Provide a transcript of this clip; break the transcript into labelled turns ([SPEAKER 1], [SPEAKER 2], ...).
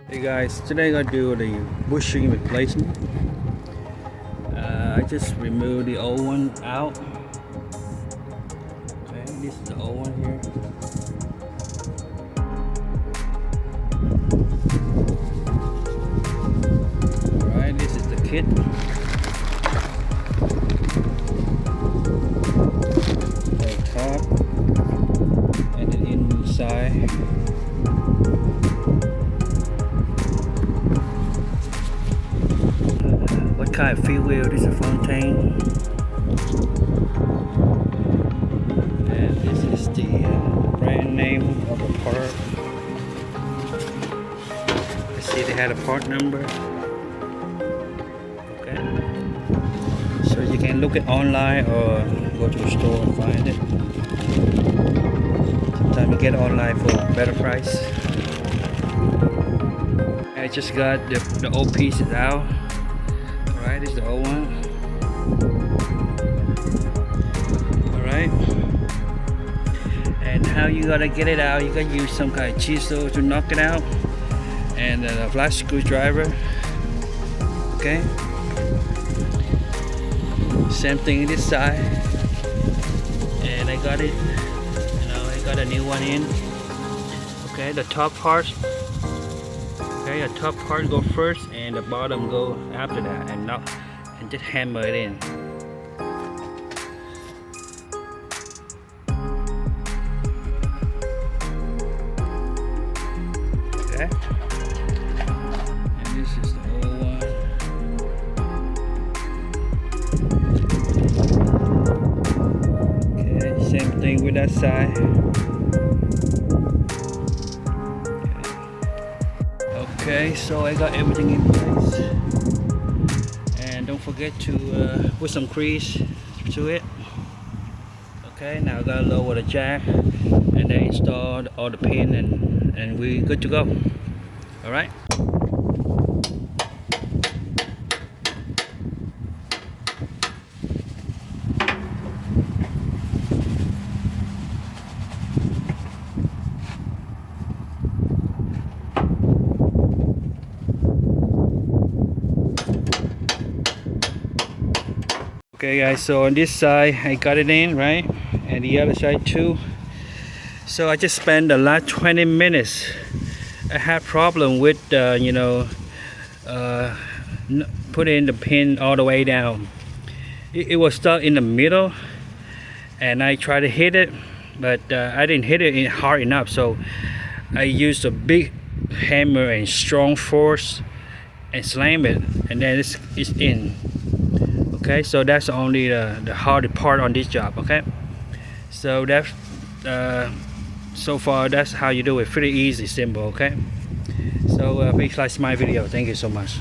[SPEAKER 1] Hey guys, today I'm gonna do the bushing replacement. I just removed the old one out. Okay, this is the old one here. Alright, this is the kit. The top and the inside. What kind of fuel wheel? This is a fontaine. And this is the brand name of the part. I see they had a part number. Okay. So you can look it online or go to the store and find it. Sometimes you get it online for a better price. I just got the old pieces out. Alright, this is the old one. Alright. And how you gotta get it out, you gotta use some kind of chisel to knock it out. And a flat screwdriver. Okay. Same thing in this side. And I got it. I got a new one in. Okay, the top part. Okay, the top part go first and the bottom go after that, and just hammer it in. Okay. And this is the old one. Okay, same thing with that side. Okay, so I got everything in place, and don't forget to put some grease to it. Okay, now I gotta lower the jack and then install all the pin, and we're good to go. All right. Okay guys, so on this side I got it in, right, and the other side too. So I just spent the last 20 minutes. I had problem with putting the pin all the way down. It was stuck in the middle, and I tried to hit it, but I didn't hit it hard enough. So I used a big hammer and strong force and slam it, and then it's in. Okay, so that's only the hard part on this job. Okay, so that's so far that's how you do it. Pretty easy, simple. Okay, so please like my video. Thank you so much.